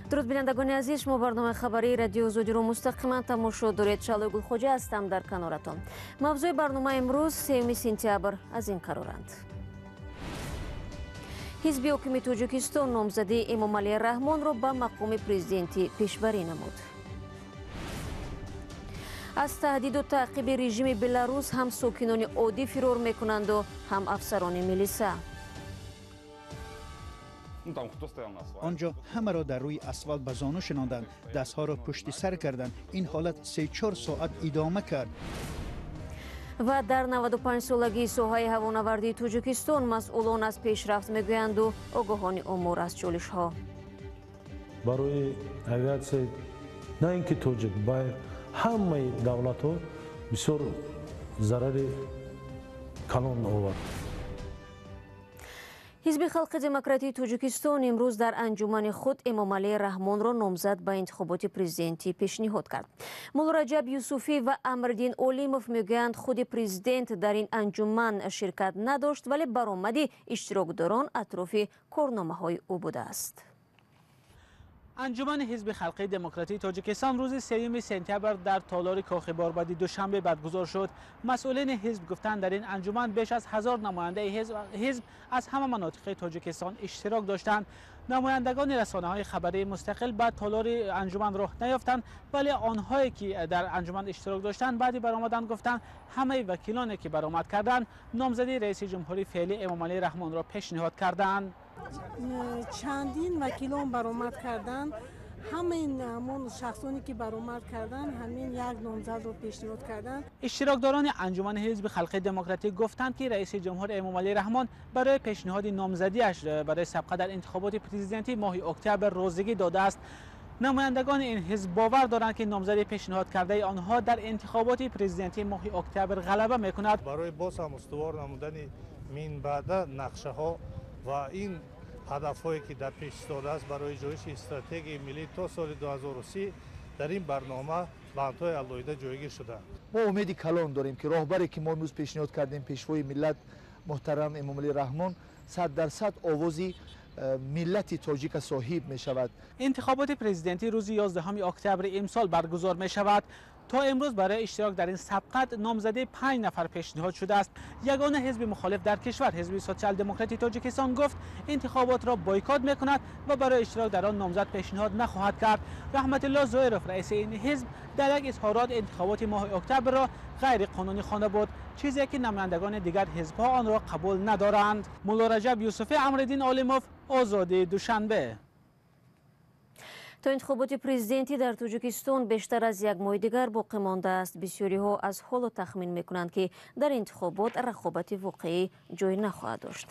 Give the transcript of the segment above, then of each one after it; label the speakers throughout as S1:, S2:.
S1: дуруд бинандагони азиз, шумо барномаи хабарии радио Озодиро мустақиман тамошо доред. Шалои Гулхоҷа ҳастам дар каноратон. мавзӯи барномаи имрӯз 3 сентябр аз ин қароранд. ҳизби ҳокими Тоҷикистон номзади Эмомалӣ Раҳмонро ба мақоми президентӣ пешбарӣ намуд. аз таҳдиду таъқиби режими Беларус ҳам сокинони оддӣ фирор мекунанду ҳам афсарони милиса.
S2: آنجا همه را در روی اسفالت به زانو شناندند، دستها را پشت سر کردند. این حالت 3-4 ساعت ادامه کرد.
S1: و در 95 سالگی соҳаи ҳавонавардии Тоҷикистон масъулон аз пешрафт мегӯянду огоҳони умур аз чолишҳо.
S3: барои авиатсия на ин ки тоҷик ба ҳамаи давлатҳо бисёр зарари калон овард.
S1: ҳизби халқи демократии Тоҷикистон имрӯз дар анҷумани худ Эмомалӣ Раҳмонро номзад ба интихоботи президентӣ пешниҳод кард. Муллораҷаб Юсуфӣ ва Амриддин Олимов мегӯянд худи президент дар ин анҷуман ширкат надошт, вале баромади иштирокдорон атрофи корномаҳои ӯ будааст.
S4: انجمن حزب خلقی دموکراتی تاجیکستان روز 3 سپتامبر در تالار کاخ باربدی دوشنبه برگزار شد. مسئولین حزب گفتند در این انجمن بیش از 1000 نماینده حزب از همه مناطق تاجیکستان اشتراک داشتند. نمایندگان رسانه‌های خبری مستقل به تالار انجمن راه نیافتند، ولی آنهایی که در انجمن اشتراک داشتند بعدی برآمدند گفتند همه وکیلانی که برآمد کردند نامزدی رئیس جمهوری فعلی امامعلی رحمان را پیشنهاد کردند.
S5: چندین وکیلان برآمد کردند. همین همون شخصانی که برآمد کردند همین یک نامزد رو پیشنهاد کردند.
S4: اشتراکداران انجمن حزب خلقی دموکراتی گفتند که رئیس جمهور امامعلی رحمان برای پیشنهاد نامزدیش برای سبقت در انتخابات پرزیدنتی ماه اکتبر روزگی داده است. نمایندگان این حزب باور دارند که نامزدی پیشنهاد کرده آنها در انتخابات پرزیدنتی ماه اکتبر غلبه میکند.
S6: برای باز هم استوار نمودن این بعد نقشه ها و این هدفهایی که در پیش داده است برای جایش استراتژی ملی تا سال 2030 در این برنامه بندهای علایده جایگیر شده.
S7: ما امید کلان داریم که راهبری که ما امروز پیشنهاد کردیم پیشوای ملت محترم امامعلی رحمان 100% آوازی ملت تاجیک صاحب می شود.
S4: انتخابات پرزیدنتی روز 11 اکتبر امسال برگزار می شود. تا امروز برای اشتراک در این سبقت نامزدی 5 نفر پیشنهاد شده است. یگانه حزب مخالف در کشور، حزب سوسیال دموکراتی تاجیکستان گفت انتخابات را بایکات میکند و برای اشتراک در آن نامزد پیشنهاد نخواهد کرد. رحمت الله ظاهرов رئیس این حزب در یک اظهارات انتخابات ماه اکتبر را غیر قانونی خوانده بود، چیزی که نمایندگان دیگر حزب‌ها آن را قبول ندارند. مولارجب یوسفی، امرالدین عالموف، آزادی دوشنبه.
S1: то интихоботи президентӣ дар Тоҷикистон бештар аз як моҳи дигар боқӣ мондааст. бисёриҳо аз ҳоло тахмин мекунанд ки дар интихобот рақобати воқеӣ ҷой нахоҳад дошт.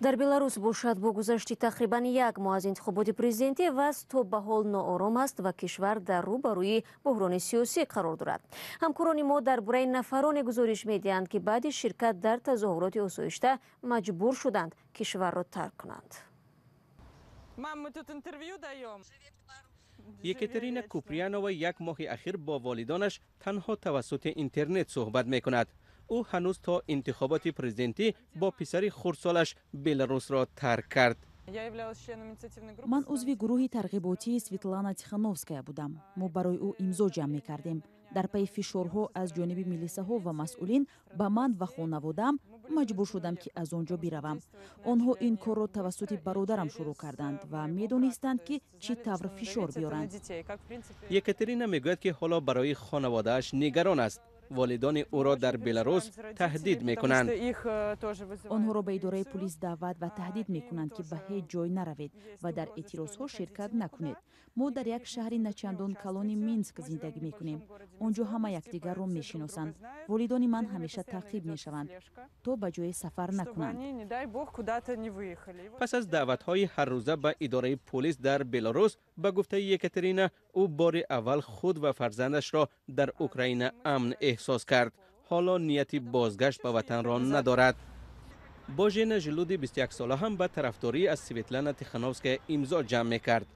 S1: дар Беларус бошад бо гузашти тақрибан як моҳ аз интихоботи президентӣ вазъ то ба ҳол ноором аст ва кишвар дар рӯ ба рӯи буҳрони сиёсӣ қарор дорад. ҳамкорони мо дар бораи нафароне гузориш медиҳанд ки баъди ширкат дар тазоҳуроти осоишта маҷбур шуданд кишварро тарк кунанд.
S8: екатерина куприянова як моҳи ахир бо волидонаш танҳо тавассути интернет суҳбат мекунад. ӯ ҳанӯз то интихоботи президентӣ бо писари хурдсолаш беларусро тарк кард.
S9: ман узви гурӯҳи тарғиботии Светлана Тихановская будам. мо барои ӯ имзо ҷамъ мекардем. дар пайи фишорҳо аз ҷониби милисаҳо ва масъулин ба ман ва хонаводаам маҷбур шудам ки аз он ҷо биравам. онҳо ин корро тавассути бародарам шурӯъ карданд ва медонистанд ки чӣ тавр фишор биёранд.
S8: екатерина мегӯяд ки ҳоло барои хонаводааш нигарон аст. волидони ӯро дар Беларус таҳдид мекунанд.
S9: онҳоро ба идораи пулис даъват ва таҳдид мекунанд ки ба ҳеҷ ҷой наравед ва дар эътирозҳо ширкат накунед. мо дар як шаҳри начандон калони Минск зиндагӣ мекунем. он ҷо ҳама якдигарро мешиносанд. волидони ман ҳамеша таъқиб мешаванд то ба ҷое сафар накунанд.
S8: пас аз даъватҳои ҳаррӯза ба идораи пулис дар Беларус, ба гуфтаи Екатерина, ӯ бори аввал худ ва фарзандашро дар Украина амн эҳсос кард. ҳоло нияти бозгашт ба ватанро надорад. Божена Жилуди 21 ҳам ба тарафдорӣ аз Светлана Тихановская имзо ҷамъ мекард.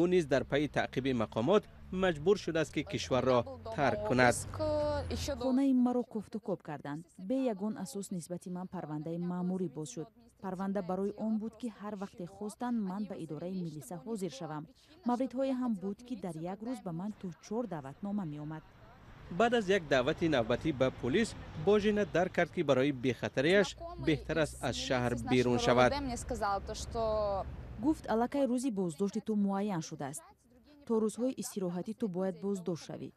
S8: ӯ низ дар пайи таъқиби мақомот маҷбур шудааст ки кишварро тарк кунад.
S9: хонаи маро кофту коб карданд. бе ягон асос нисбати ман парвандаи маъмурӣ боз шуд. парванда барои он буд ки ҳар вақте хостанд ман ба идораи милиса ҳозир шавам. Мавридҳое ҳам буд ки дар як рӯз ба ман ту 4 даъватнома меомад.
S8: بعد از یک دعوت نوبتی به پلیس، باژینه درک کرد که برای بی‌خطری‌اش بهتر است از شهر بیرون شود.
S9: гуфт аллакай рӯзи боздошти ту муайян шудааст. то рӯзҳои истироҳатӣ ту бояд боздошт шавӣ.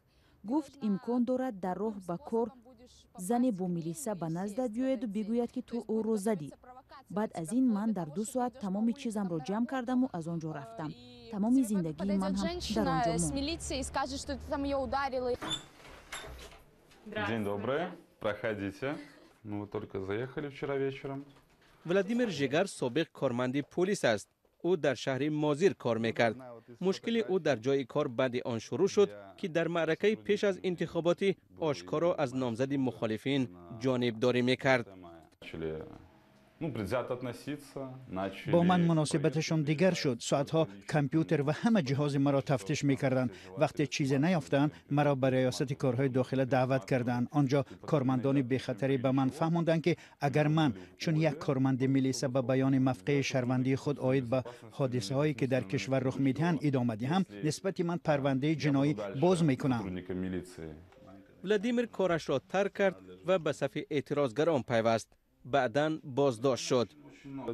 S9: гуфт имкон дорад дар роҳ ба кор зане бо милиса ба наздат биёяду бигӯяд ки ту ӯро задӣ. баъд аз ин ман дар 2 соат тамоми чизамро ҷамъ кардаму аз он ҷо рафтам. тамоми зиндагии ман ҳам дар он ҷо монд.
S10: День добрый, проходите. Мы вот только заехали вчера вечером.
S8: ولادیمیر ژگر سابق کارمند پلیس است. او در شهر مازیر کار میکرد. مشکل او در جای کار بعد آن شروع شد که در معرکه پیش از انتخاباتی آشکارا از نامزد مخالفین جانبداری میکرد.
S2: با من مناسبتشان دیگر شد. ساعتها کامپیوتر و همه جهاز مرا تفتیش میکردند. وقتی چیزی نیافتند مرا به ریاست کارهای داخله دعوت کردند. آنجا کارمندان بی‌خطری به من فهماندند که اگر من چون یک کارمند میلیسا به بیان مفقه شهروندی خود عاید به حادثه هایی که در کشور رخ میدهند ادامه دهم، نسبت من پرونده جنایی باز میکنم.
S8: ولادیمیر کارش را ترک کرد و به صف اعتراضگران پیوست. بعداً بازداشت شد.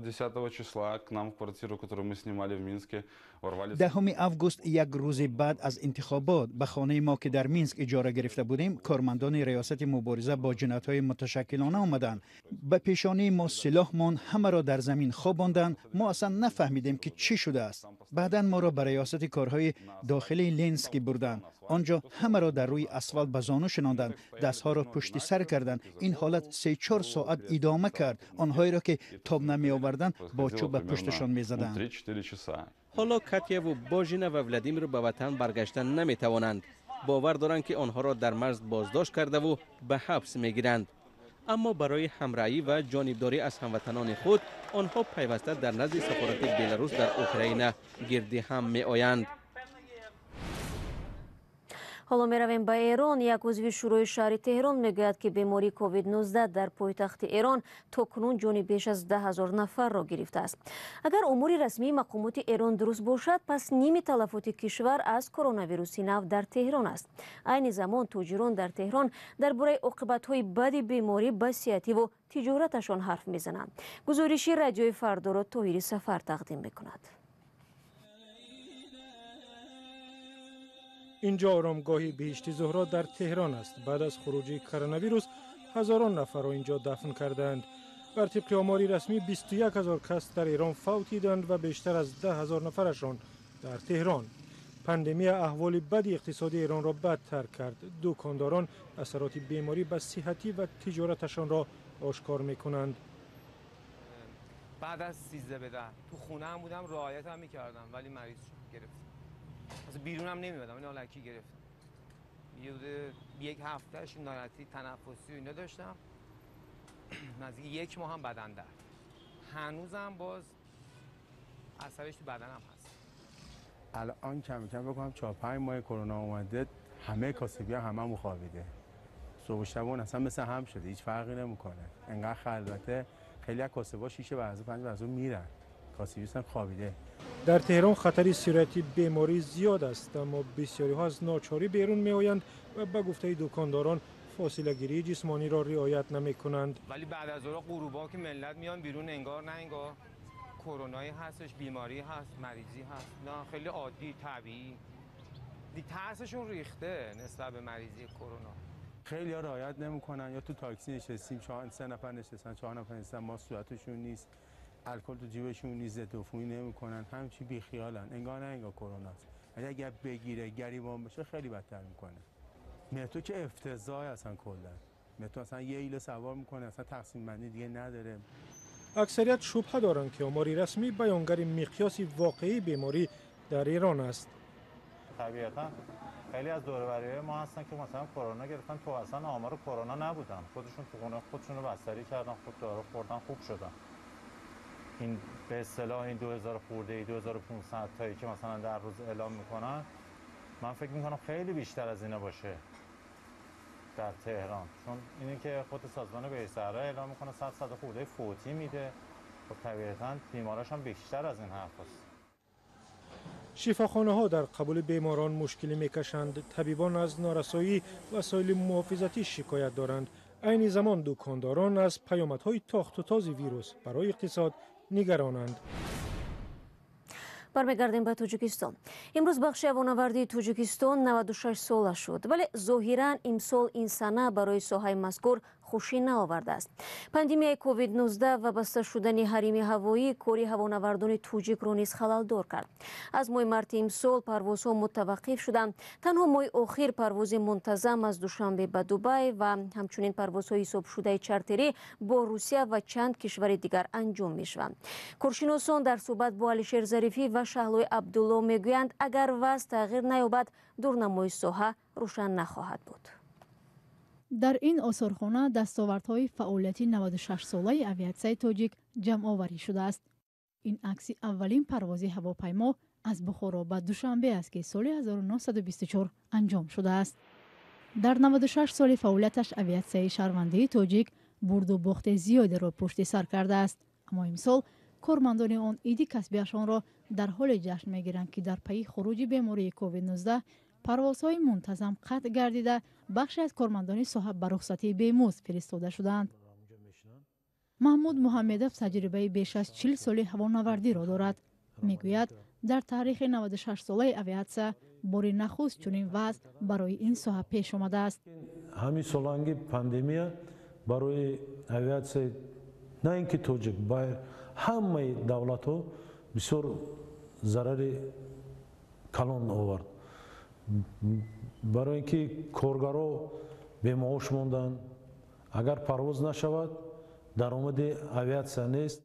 S10: 10 числа к нам в квартиру, которую мы снимали в Минске, ворвались.
S2: 10 август یک روز بعد از انتخابات به خانه ما که در مینسک اجاره گرفته بودیم، کارمندان ریاست مبارزه با جنایت‌های متشکلانه آمدند. به پیشانی ما سلاحمان همه را در زمین خواباندند. ما اصلا نفهمیدیم که چی شده است. بعداً ما را به ریاست کارهای داخلی لینسک بردند. آنجا همه را در روی اسفالت به زانو شناندند، دستها را پشت سر کردند. این حالت 3-4 ساعت ادامه کرد. آنهایی را که تاب نمی آوردند با چوب به پشتشان می زدند.
S8: حالا کاتیا و باژینه و ولادیمیر به وطن برگشتن نمی توانند. باور دارند که آنها را در مرز بازداشت کرده و به حبس می گیرند. اما برای همراهی و جانبداری از هموطنان خود آنها پیوسته در نزد سفارت بلاروس در اوکراین گرد هم می آیند.
S1: ҳоло меравем ба эрон. як узви шӯрои шаҳри теҳрон мегӯяд ки бемории covid-19 дар пойтахти эрон то кунун ҷони беш аз 10,000 нафарро гирифтааст. агар умури расмии мақомоти эрон дуруст бошад, пас ними талафоти кишвар аз коронавируси нав дар теҳрон аст. айни замон тоҷирон дар теҳрон дар бораи оқибатҳои бади беморӣ ба сеҳативу тиҷораташон ҳарф мезананд. гузориши радиои фардоро тоҳири сафар тақдим мекунад.
S11: اینجا آرامگاهی بهشتی زهرا در تهران است. بعد از خروجی کرونا هزاران نفر را اینجا دفن کردند. بر طبق آماری رسمی 21,000 کس در ایران فوتیدند و بیشتر از 10,000 نفرشان در تهران. پاندمی احوال بد اقتصادی ایران را بدتر کرد. دکانداران اثرات بیماری به صحتی و تجارتشان را آشکار می‌کنند.
S12: بعد از 13 به 10 تو خونه هم بودم، رعایت هم می‌کردم، ولی مریض گرفت. از بیرون هم نمی‌اومدم، این الکی گرفت. یک هفتهش ناراحتی تنفسی و اینا داشتم. نزدیک 1 ماه هم بدن درد. هنوزم باز اثرش تو بدنم هست.
S13: الان کم کم بکنم 4-5 ماه کرونا اومده، همه کاسبی‌ها هممون خوابیده. صبح و شبون اصلا مثل هم شده، هیچ فرقی نمی‌کنه. انقدر خلوته، خیلی از کاسب‌ها 6 بعضی 5 بعضی میرن. کاسبی‌ها خوابیده.
S11: در تهران خطر سرایت بیماری زیاد است، اما بسیاری ها از ناچاری بیرون می آیند و به گفته دکانداران فاصله گیری جسمانی را رعایت نمی کنند.
S12: ولی بعد از اون غروبا که ملت میان بیرون انگار نه انگار کرونایی هستش، بیماری هست، مریضی هست. نه خیلی عادی طبیعی. ترسشون ریخته نسبت به مریضی کرونا.
S13: خیلی ها رعایت نمی‌کنن، یا تو تاکسی نشستیم 3 نفر نشستن 4 نفر نشستن، ما صورتشون نیست، الکل تو جیبشون نیست، ضد عفونی نمی‌کنن، همچی بیخیالن، انگار نه انگار کرونا است. اگر بگیره گریبان بشه خیلی بدتر میکنه. مترو که افتضاح اصلا کلا. مترو اصلا یه ایله سوار میکنه، اصلا تقسیم بندی دیگه نداره.
S11: اکثریت شبهه دارند که آماری رسمی بیانگر مقیاس واقعی بیماری در ایران است.
S14: طبیعتا خیلی از دور و بریای ما هستن که مثلا کرونا گرفتن، تو اصلا آمار کرونا نبودن، خودشون تو خونه خودشونو بستری کردن، خود دارو خوردن، خوب شدن. این به اصطلاح این 2000 خورده 2500 تایی که مثلا در روز اعلام میکنن، من فکر میکنم خیلی بیشتر از اینا باشه در تهران، چون اینی که خود سازمان بهشت صحرا اعلام میکنه 100 خورده فوتی میده خب طبیعتاً بیماراش هم بیشتر از این حرف هست.
S11: شفاخانه ها در قبول بیماران مشکلی میکشند. طبیبان از نارسایی وسایل محافظتی شکایت دارند. عین زمان دکانداران از پیامدهای تاخت و تاز ویروس برای اقتصاد نگرانند.
S1: برمیگردیم به تاجیکستان. امروز بخش هوانوردی تاجیکستان 96 ساله شد، ولی ظاهراً امسال این سنه برای ساحه مذکور خوشی نآورده است. پاندمیای کووید 19 و بسته شدن حریم هوایی کاری هوانوردان توجیک را نیز خللدار کرد. از ماه مارس امسال پروازها متوقف شدند. تنها ماه اخیر پرواز منتظم از دوشنبه به دبی و همچنین پروازهای حساب شده چارتری با روسیه و چند کشور دیگر انجام می شوند. کارشناسان در صحبت با علیشیر ظریفی و شهلوی عبدالله میگویند اگر وضع تغییر نیابد دورنمای ساحه روشن نخواهد بود.
S15: در این آثارخانه دستاوردهای فعالیتی 96 ساله اویاتسیای تاجیک جمع آوری شده است. این عکس اولین پرواز هواپیما از بخارا به دوشنبه است که سال 1924 انجام شده است. در 96 سال فعالیتش اویاتسیای شهروندی تاجیک برد و باخت زیادی را پشت سر کرده است، اما امسال کارمندان آن عید کسبیشان را در حال جشن میگیرند که در پی خروج بیماری کووید 19 پروازهای منتظم قطع گردیده بخشی از کارمندان ساحه به رخصتی بیمزد فرستاده شدند. محمود محمدов تجربه بیش از 40 سال هوانوردی را دارد. میگوید در تاریخ 96 ساله اویاتسیا بار نخست چنین وضع برای این ساحه پیش آمده است.
S3: همین سالانگی پاندمیا برای اویاتسیا نه اینکه توجیک با همه دولت ها بسیار ضرر کلان آورد. برای اینکه کارگرها به معاش ماندن، اگر پرواز نشود درآمد اویاتسیا نیست.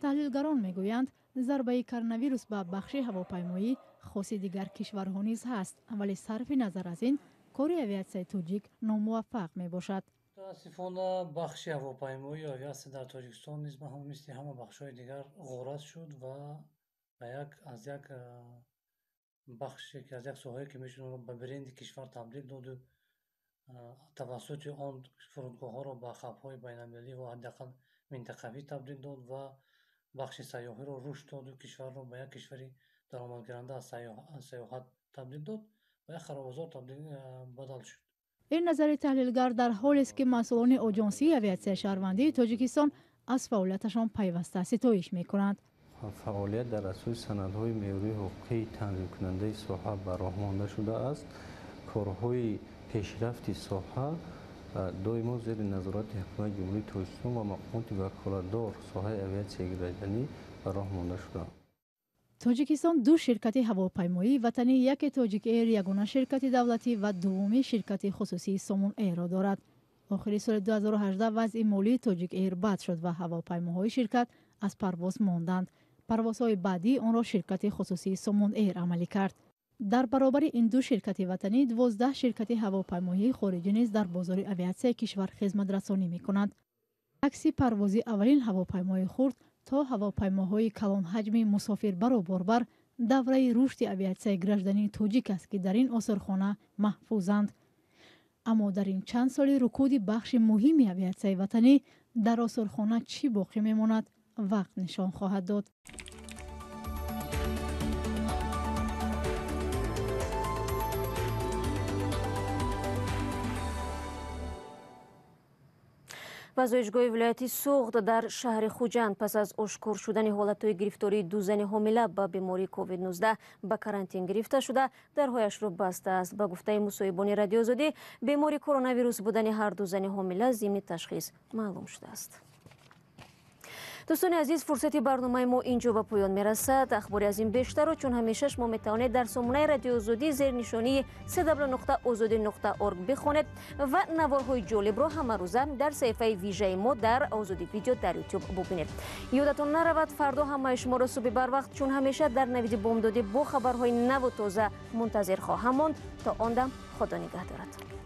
S15: تحلیلگران میگویند ضربه کرونا ویروس به بخش هواپیمایی خاص دیگر کشورها نیز هست، ولی صرف نظر از این کار اویاتسیای تاجیک ناموفق می باشد.
S16: متاسفانه بخش هواپیمایی اویاتسیا در تاجیکستان نیز مثل همه بخش‌های دیگر غارت شد و از یک بخشی که از یک ساحه‌ای که میشون به برند کشور تبدیل داد و توسط آن فرودگاه‌ها را به خط‌های بین‌المللی و حداقل منطقوی تبدیل داد و بخش سیاحی را رشد داد و کشور را به یک کشوری درآمدگیرنده از سیاحت تبدیل داد و یک خراب‌آزار بدل شد.
S15: این نظر تحلیلگر در حالی است که مسئولان آژانسی اویاتسیا شهروندی تاجیکستان از فعالیتشان پیوسته ستایش می‌کنند.
S17: فعالیت در اساس سندهای معیاری حقوقی تنظیم کننده ساحه به راه مانده شده است. کارهای پیشرفت ساحه دائما زیر نظارت حکومت جمهوری تاجیکستان و مقامات وکالتدار ساحه اویاتسیای گردنی به راه مانده شده.
S15: تاجیکستان دو شرکت هواپیمایی وطنی، یک تاجیک ایر یگانه شرکت دولتی و دومی شرکت خصوصی سامون ایر را دارد. آخر سال 2018 وضع مالی تاجیک ایر بد شد و هواپیماهای شرکت از پرواز ماندند. پروازهای بعدی آن را شرکت خصوصی سامون ایر عملی کرد. در برابر این دو شرکت وطنی 12 شرکت هواپیمایی خارجی نیز در بازار اویاتسیا کشور خدمت رسانی می‌کنند. عکس پروازی اولین هواپیمای خرد تا هواپیماهای کلان حجم مسافربر و باربر دوره رشد اویاتسیای گردنی تاجیک است که در این آثارخانه محفوظند. اما در این چند سال رکود بخش مهمی اویاتسیای وطنی در آثارخانه چی باقی میماند وقت نشان خواهد داد.
S1: وزایشگاه ولایتی سوخت در شهر خوجند پس از آشکار شدن حالتهای گرفتاری دو زن حامله با بیماری کووید 19 به کرانتین گرفته شده درهایش را بسته است. به گفته مصاحبان رادیو آزادی بیماری کرونا ویروس بودن هر دو زن حامله ضمن تشخیص معلوم شده است. دوستان عزیز، فرصتی برنامه ما اینجا به پایان میرسد. اخباری از این بیشتر و چون همیشه شما میتوانید در سامانه رادیو آزادی زیر نشانی www.azadi.org بخوانید و نوارهای جالب را همه روزه در صفحه ویژه ما در آزادی ویدیو در یوتیوب ببینید. یادتون نرود فردا همه شما را صبح بر وقت چون همیشه در نوید بامدادی با خبرهای نو و تازه منتظر خواهم ماند. تا آن دم خدا نگهدارد.